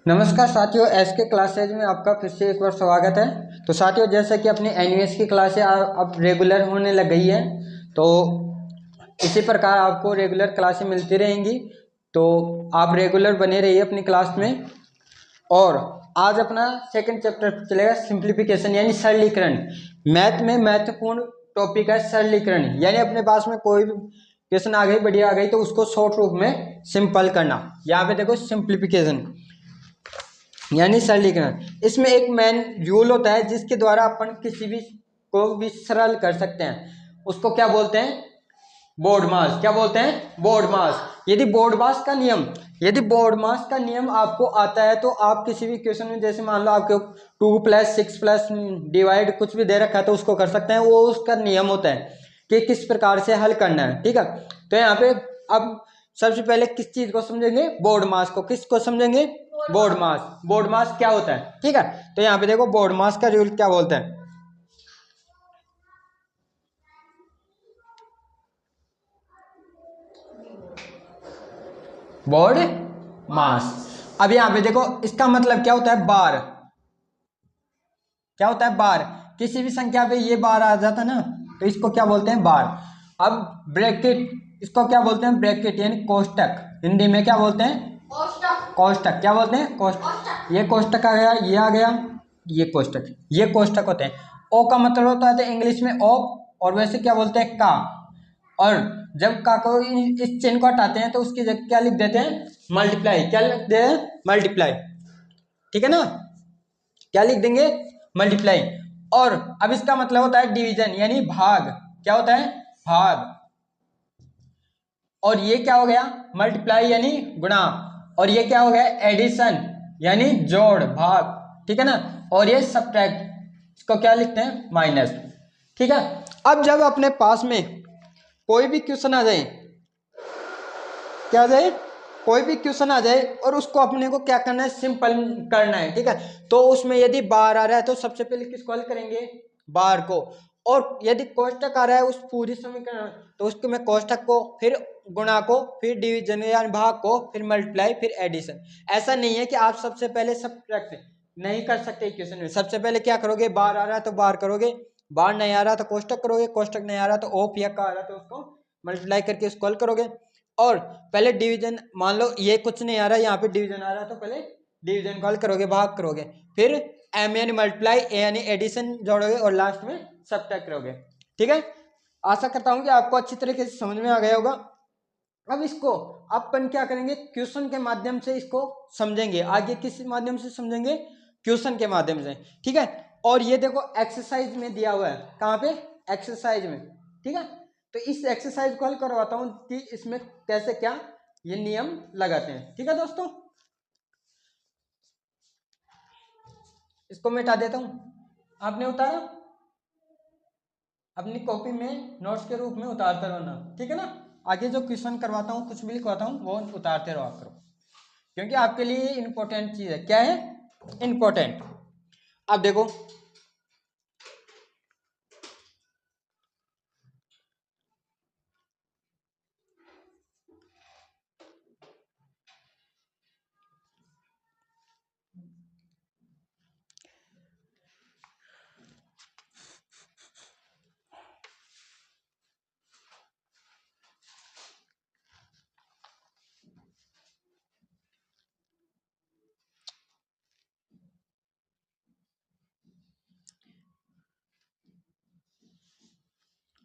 नमस्कार साथियों, एस के क्लासेज में आपका फिर से एक बार स्वागत है। तो साथियों, जैसा कि अपनी एनयूएस की क्लासें अब रेगुलर होने लग गई है, तो इसी प्रकार आपको रेगुलर क्लासें मिलती रहेंगी। तो आप रेगुलर बने रहिए अपनी क्लास में। और आज अपना सेकंड चैप्टर चलेगा सिंप्लीफिकेशन यानी सरलीकरण। मैथ में महत्वपूर्ण टॉपिक है सरलीकरण, यानी अपने पास में कोई भी क्वेश्चन आ गई, बढ़िया आ गई, तो उसको शॉर्ट रूप में सिंपल करना। यहाँ पे देखो सिंप्लीफिकेशन यानी सरलीकरण। इसमें एक मेन रूल होता है जिसके द्वारा अपन किसी भी को भी सरल कर सकते हैं। उसको क्या बोलते हैं? बोर्ड मास। क्या बोलते हैं? बोर्ड मास। यदि बोर्ड मास का नियम आपको आता है तो आप किसी भी क्वेश्चन में, जैसे मान लो आपके 2+6+ डिवाइड कुछ भी दे रखा है, तो उसको कर सकते हैं। वो उसका नियम होता है कि किस प्रकार से हल करना है। ठीक है, तो यहाँ पे अब सबसे पहले किस चीज को समझेंगे? बोर्ड मास को। किसको समझेंगे? बोर्ड मास। बोर्ड मास क्या होता है? ठीक है, तो यहाँ पे देखो बोर्ड मास का रूल क्या बोलते हैं। बोर्ड मास। अब यहाँ पे देखो इसका मतलब क्या होता है? बार। क्या होता है? बार। किसी भी संख्या पे ये बार आ जाता ना, तो इसको क्या बोलते हैं? बार। अब ब्रैकेट, इसको क्या बोलते हैं? ब्रैकेट यानी कोष्टक। हिंदी में क्या बोलते हैं? कोष्टक। कोष्टक क्या बोलते हैं? कोष्टक। ये कोष्टक आ गया, ये आ गया, ये कोष्टक। ये कोष्टक होते हैं। ओ का मतलब होता है तो इंग्लिश में ओ, और वैसे क्या बोलते हैं? का। और जब का को इस चिन्ह को हटाते हैं तो उसकी जगह क्या लिख देते हैं? मल्टीप्लाई। क्या लिख देते हैं? मल्टीप्लाई। ठीक है ना? क्या लिख देंगे? मल्टीप्लाई। और अब इसका मतलब होता है डिवीजन यानी भाग। क्या होता है? भाग। और ये क्या हो गया? मल्टीप्लाई यानी गुणा। और ये क्या हो गया? एडिशन यानी जोड़, भाग। ठीक है ना? और ये सब्ट्रैक्ट, इसको क्या लिखते हैं? माइनस। ठीक है, अब जब अपने पास में कोई भी क्वेश्चन आ जाए, क्या आ जाए? कोई भी क्वेश्चन आ जाए और उसको अपने को क्या करना है? सिंपल करना है। ठीक है, तो उसमें यदि बार आ रहा है तो सबसे पहले किसको हल करेंगे? बार को। और यदि कोष्टक आ रहा है उस पूरी समीकरण, तो उसको मैं कोष्टक को, फिर गुणा को, फिर डिवीजन या भाग को, फिर मल्टीप्लाई, फिर एडिशन। ऐसा नहीं है कि आप सबसे पहले सब्ट्रैक्ट नहीं कर सकते क्वेश्चन में। सबसे पहले क्या करोगे? बार आ रहा है तो बार करोगे, बार नहीं आ रहा तो कोष्टक करोगे, कोष्टक नहीं आ रहा तो ओप या का आ रहा तो उसको मल्टीप्लाई करके उसको हल करोगे। और पहले डिवीजन, मान लो ये कुछ नहीं आ रहा, यहाँ पे डिवीजन आ रहा, तो पहले डिवीजन को हल करोगे, भाग करोगे, फिर एम यानी मल्टीप्लाई, ए यानी एडिशन जोड़ोगे, और लास्ट में सब्ट्रैक्ट करोगे। ठीक है, आशा करता हूँ कि आपको अच्छी तरीके से समझ में आ गया होगा। अब इसको अपन क्या करेंगे? क्वेश्चन के माध्यम से इसको समझेंगे। आगे किस माध्यम से समझेंगे? क्वेश्चन के माध्यम से। ठीक है, और ये देखो एक्सरसाइज में दिया हुआ है। कहाँ पे? एक्सरसाइज में। ठीक है, तो इस एक्सरसाइज को हल करवाता हूं कि इसमें कैसे क्या ये नियम लगाते हैं। ठीक है दोस्तों, इसको मिटा देता हूं। आपने उतारा, अपनी कॉपी में नोट्स के रूप में उतारते रहना। ठीक है ना? आगे जो क्वेश्चन करवाता हूँ, कुछ भी लिखवाता हूँ, वो उतारते रहो करो, क्योंकि आपके लिए इंपॉर्टेंट चीज है। क्या है? इंपॉर्टेंट। अब देखो,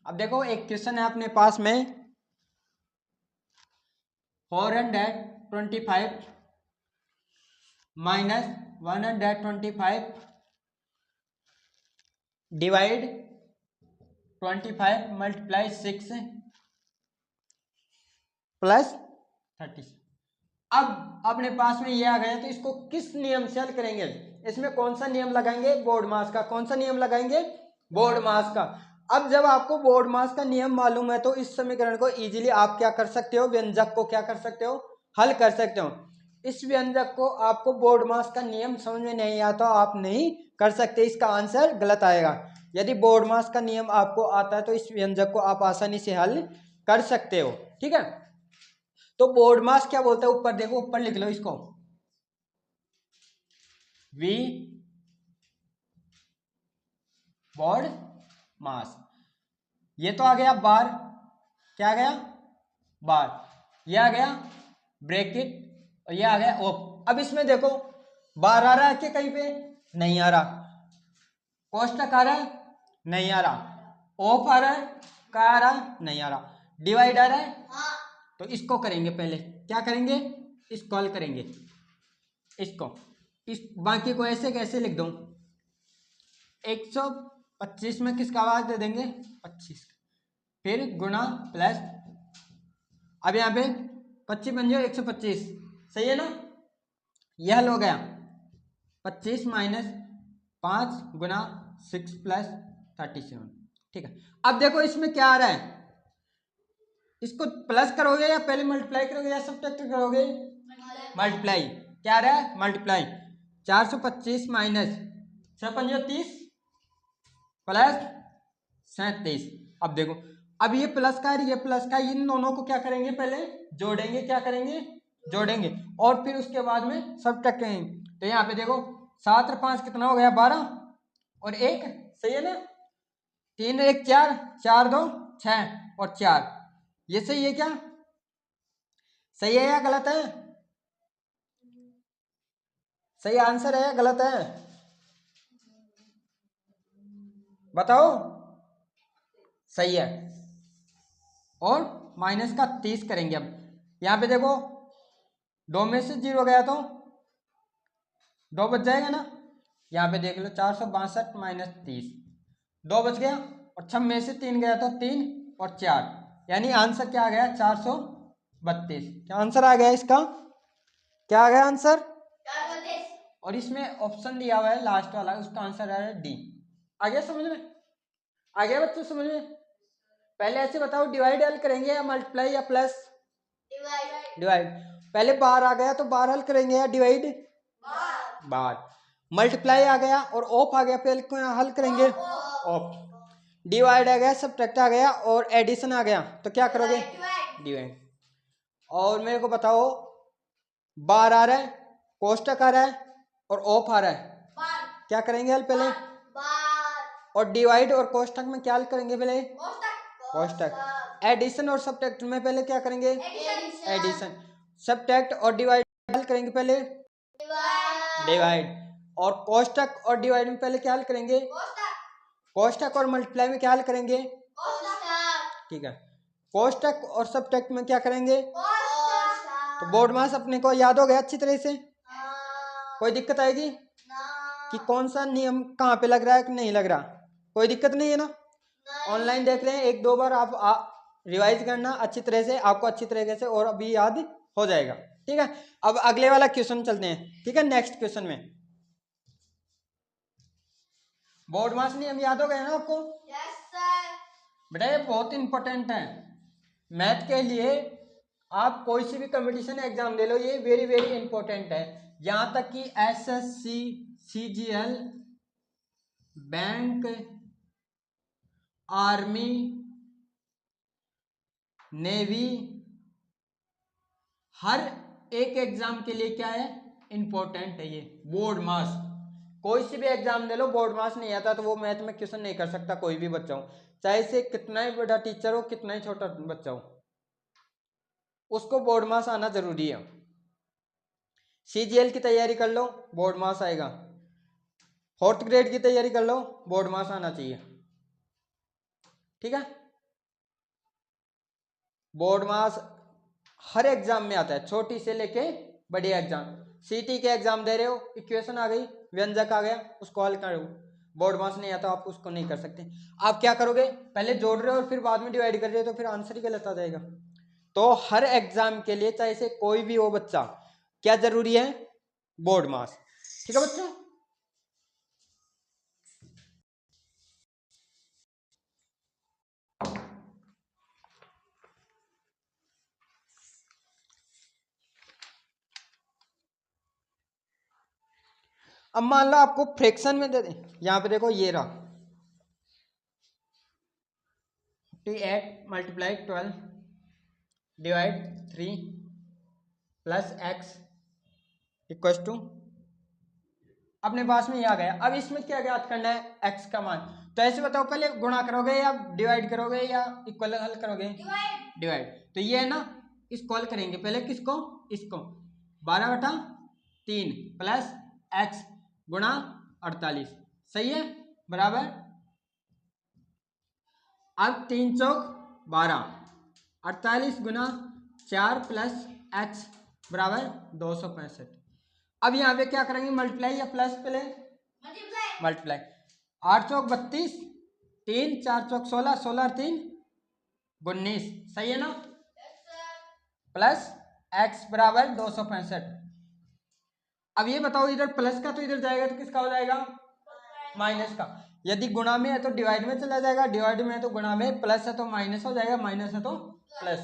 अब देखो एक क्वेश्चन है अपने पास में, 425 माइनस 125 डिवाइड 25 मल्टीप्लाई 6 प्लस 30। अब अपने पास में ये आ गया, तो इसको किस नियम से हल करेंगे? इसमें कौन सा नियम लगाएंगे? बोर्ड मास का। कौन सा नियम लगाएंगे? बोर्ड मास का। अब जब आपको बोर्ड मास का नियम मालूम है तो इस समीकरण को इजीली आप क्या कर सकते हो? व्यंजक को क्या कर सकते हो? हल कर सकते हो। इस व्यंजक को आपको बोर्ड मास का नियम समझ में नहीं आता, आप नहीं कर सकते, इसका आंसर गलत आएगा। यदि बोर्ड मास का नियम आपको आता है तो इस व्यंजक को आप आसानी से हल कर सकते हो। ठीक है, तो बोर्ड मास क्या बोलता है? ऊपर देखो, ऊपर लिख लो इसको। वी बोर्ड मास। ये तो आ गया बार, क्या आ गया बार, ये आ गया ब्रैकेट और ये आ गया ओप। अब इसमें देखो बार आ रहा है कि कहीं पे नहीं आ रहा, कोष्टक आ रहा है नहीं आ रहा, ओप आ रहा है क्या आ रहा है नहीं आ रहा, डिवाइड आ रहा है। तो इसको करेंगे पहले, क्या करेंगे, इसको हल करेंगे, इसको इस बाकी को ऐसे कैसे लिख दूं, 125 में किसका आवाज दे देंगे 25, फिर गुणा प्लस, अब यहाँ पे 25 बन जाओ 125, सही है ना, यह हल हो गया 25 माइनस 5 गुना 6 प्लस 37। ठीक है, अब देखो इसमें क्या आ रहा है, इसको प्लस करोगे या पहले मल्टीप्लाई करोगे या सब्ट्रैक्ट करोगे, मल्टीप्लाई, क्या आ रहा है मल्टीप्लाई, 425 माइनस 6 प्लस 37। अब देखो अब ये प्लस का है ये प्लस का, इन दोनों को क्या करेंगे पहले जोड़ेंगे, क्या करेंगे जोड़ेंगे और फिर उसके बाद में सब्ट्रैक्ट करेंगे। तो यहाँ पे देखो 7 और 5 कितना हो गया 12 और 1, सही है ना, 3 और 1 4, 4 2 6 और 4, ये सही है क्या, सही है या गलत है, सही आंसर है या गलत है बताओ, सही है। और माइनस का 30 करेंगे, अब यहाँ पे देखो 2 में से 0 गया तो 2 बच जाएगा ना, यहाँ पे देख लो 462 माइनस 30, 2 बच गया और 6 में से 3 गया तो 3 और 4, यानी आंसर क्या आ गया 432। क्या आंसर आ गया इसका, क्या आ गया आंसर 432। और इसमें ऑप्शन दिया हुआ है लास्ट वाला, उसका आंसर आ रहा है डी। आ गया समझ में, आ गया बच्चों समझ में। पहले ऐसे बताओ डिवाइड हल करेंगे या मल्टीप्लाई या प्लस, डिवाइड, पहले बार आ गया तो बार हल करेंगे या डिवाइड, बार, मल्टीप्लाई आ गया और ऑफ आ गया पहले को हल करेंगे ऑफ, डिवाइड आ गया सब्ट्रैक्ट आ गया और एडिशन आ गया तो क्या करोगे डिवाइड। और मेरे को बताओ बार आ रहा है, कोष्टक आ रहा है और ऑफ आ रहा है, क्या करेंगे हल पहले, और डिवाइड और कोष्टक में क्या हल करेंगे पहले, कोष्टक, एडिशन और सब्ट्रैक्ट में पहले क्या करेंगे एडिशन, सब्ट्रैक्ट और डिवाइड हल करेंगे पहले डिवाइड, और कोष्टक और डिवाइड में पहले क्या हल करेंगे कोष्टक, और मल्टीप्लाई में क्या हल करेंगे ठीक है, कोष्टक और सब्ट्रैक्ट में क्या करेंगे, तो बोर्ड मास अपने को याद हो गया अच्छी तरह से, कोई दिक्कत आएगी कि कौन सा नियम कहाँ पे लग रहा है कि नहीं लग रहा, कोई दिक्कत नहीं है ना, ऑनलाइन देख रहे हैं 1-2 बार आप रिवाइज करना अच्छी तरह से, आपको अच्छी तरीके से और अभी याद हो जाएगा। ठीक है, अब अगले वाला क्वेश्चन चलते हैं। ठीक है, नेक्स्ट क्वेश्चन में बोर्ड मास नियम याद हो गया ना आपको, यस सर बेटा, ये बहुत इंपॉर्टेंट है मैथ के लिए, आप कोई सी भी कंपटीशन एग्जाम दे लो, ये वेरी वेरी इंपॉर्टेंट है। यहाँ तक कि SSC, CGL, bank, army, navy, हर एक एग्जाम के लिए क्या है इंपॉर्टेंट है ये बोर्ड मास। कोई सी भी एग्जाम दे लो बोर्ड मास नहीं आता तो वो मैथ में क्वेश्चन नहीं कर सकता कोई भी बच्चा हो, चाहे से कितना ही बड़ा टीचर हो कितना ही छोटा बच्चा हो, उसको बोर्ड मास आना जरूरी है। सीजीएल की तैयारी कर लो बोर्ड मास आएगा, 4th ग्रेड की तैयारी कर लो बोर्ड मास आना चाहिए। ठीक है, बोर्ड मास हर एग्जाम में आता है, छोटी से लेके बड़ी एग्जाम, सीटी के एग्जाम दे रहे हो इक्वेशन आ गई, व्यंजक आ गया, उसको हल करो, बोर्ड मास नहीं आता आप उसको नहीं कर सकते। आप क्या करोगे पहले जोड़ रहे हो और फिर बाद में डिवाइड कर रहे हो तो फिर आंसर ही गलत आ जाएगा। तो हर एग्जाम के लिए चाहे से कोई भी हो बच्चा, क्या जरूरी है बोर्ड मास। ठीक है बच्चों, अब मान लो आपको फ्रैक्शन में दे दें, यहाँ पे देखो ये रहा 58 multiply 12 divide 3 plus x equal to, अपने पास में ये आ गया। अब इसमें क्या ज्ञात करना है, x का मान। तो ऐसे बताओ, पहले गुणा करोगे या डिवाइड करोगे या इक्वल हल करोगे? डिवाइड। तो ये है ना, इसको हल करेंगे पहले, किसको? इसको। 12/3 प्लस x गुणा 48, सही है, बराबर। अब 3 चौक 12, 48 गुना 4 प्लस x बराबर 265। अब यहाँ पे क्या करेंगे, मल्टीप्लाई या प्लस? पहले मल्टीप्लाई। 8 चौक 32, 3 4 चौक 16, 16 3 19, सही है ना, प्लस x बराबर 265। अब ये बताओ, इधर प्लस का तो इधर जाएगा तो किसका हो जाएगा? माइनस का। यदि गुणा में है तो डिवाइड में चला जाएगा, डिवाइड में है तो गुणा में, प्लस है तो माइनस हो जाएगा, माइनस है तो प्लस।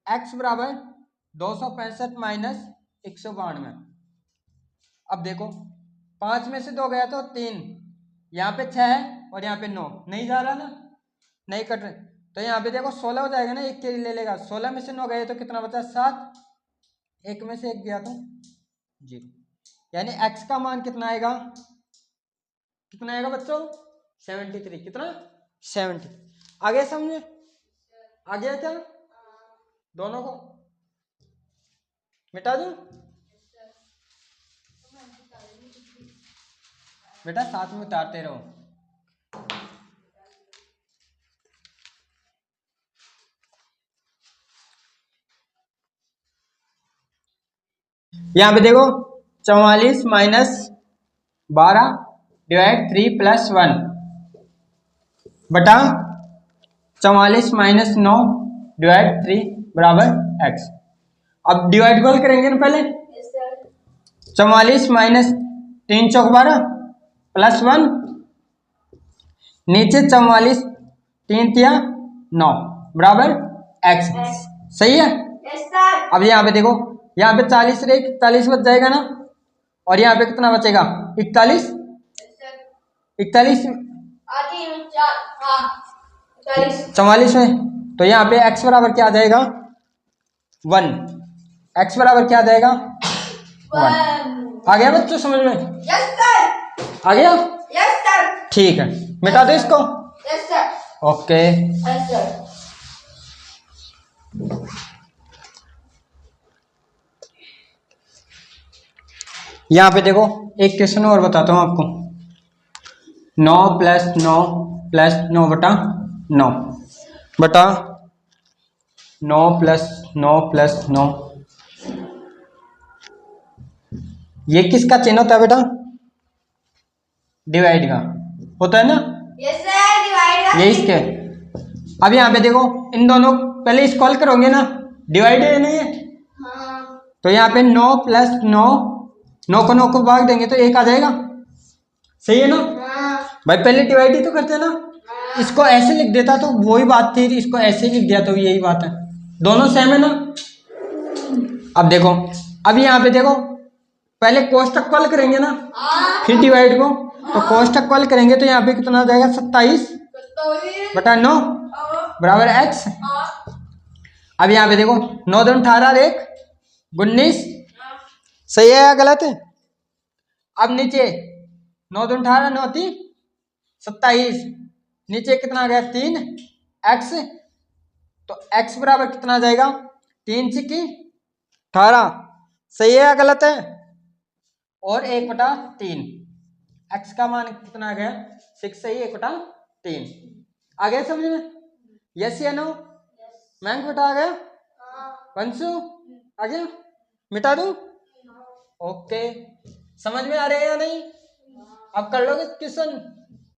x बराबर 265 माइनस 192। अब देखो, 5 में से 2 गया तो 3, यहाँ पे 6 है और यहाँ पे 9, नहीं जा रहा ना, नहीं कट रहे। तो यहाँ पे देखो 16 हो जाएगा ना, एक के ले लेगा। 16 में से 9 गए तो कितना बचा? 7। एक में से 1 गया तो 0, यानी x का मान कितना आएगा? कितना आएगा बच्चों? 73। कितना? 70। आगे समझे? आ गया क्या? दोनों को मिटा दूं? बेटा साथ में उतारते रहो। यहाँ पे देखो, 44 माइनस 12 डिवाइड 3 प्लस 1 बटा 44 माइनस 9 डिवाइड 3 बराबर x। अब डिवाइड कॉल करेंगे ना पहले। 44 माइनस 3 चौक 12 प्लस 1, नीचे 44 3 तिया 9 बराबर x, सही है। अब यहाँ पे देखो, यहाँ पे 40 रे 41 बच जाएगा ना, और यहाँ पे कितना बचेगा? 41। 41 44 में, तो यहाँ पे x बराबर क्या आ जाएगा? 1। x बराबर क्या आ जाएगा? 1। आ गया बच्चों समझ में? Yes sir. आ गया? Yes sir. ठीक है, मिटा दो इसको। Yes sir. Okay. Yes sir. यहाँ पे देखो, एक क्वेश्चन और बताता हूँ आपको। 9 प्लस 9 प्लस 9 बटा 9 बटा 9 प्लस 9 प्लस 9, ये किसका चिन्ह होता है बेटा? डिवाइड का होता है ना? यस सर, डिवाइड का। ये इसके। अब यहाँ पे देखो, इन दोनों पहले इसको हल करोगे ना, डिवाइड है नहीं है? हाँ। तो यहाँ पे 9 प्लस 9, 9 को 9 को भाग देंगे तो 1 आ जाएगा, सही है ना? हाँ। भाई पहले डिवाइड ही तो करते ना। हाँ। इसको ऐसे लिख देता तो वही बात थी, इसको ऐसे लिख दिया तो यही बात है, दोनों सेम है ना। अब देखो, अब यहाँ पे देखो, पहले कोष्टक कॉल करेंगे ना, फिर डिवाइड को। तो कोष्टक कॉल करेंगे तो यहाँ पे कितना आ जाएगा? 27 बटा 9 बराबर x। अब यहाँ पे देखो, 9 दूनी 18 1 19, सही है या गलत है? अब नीचे 9 दूनी 18 9 3 27, नीचे कितना आ गया? 3 x। तो x बराबर कितना आ जाएगा? 3 से की 18, सही है या गलत है? और 1/3, x का मान कितना आ गया? 6, सही, 1/3। आ गया समझ में? यस या नो? मैंग बेटा आ गया? पंसु आ गया? मिटा दूं? ओके, समझ में आ रहे हैं या नहीं? अब कर लोगे क्वेश्चन?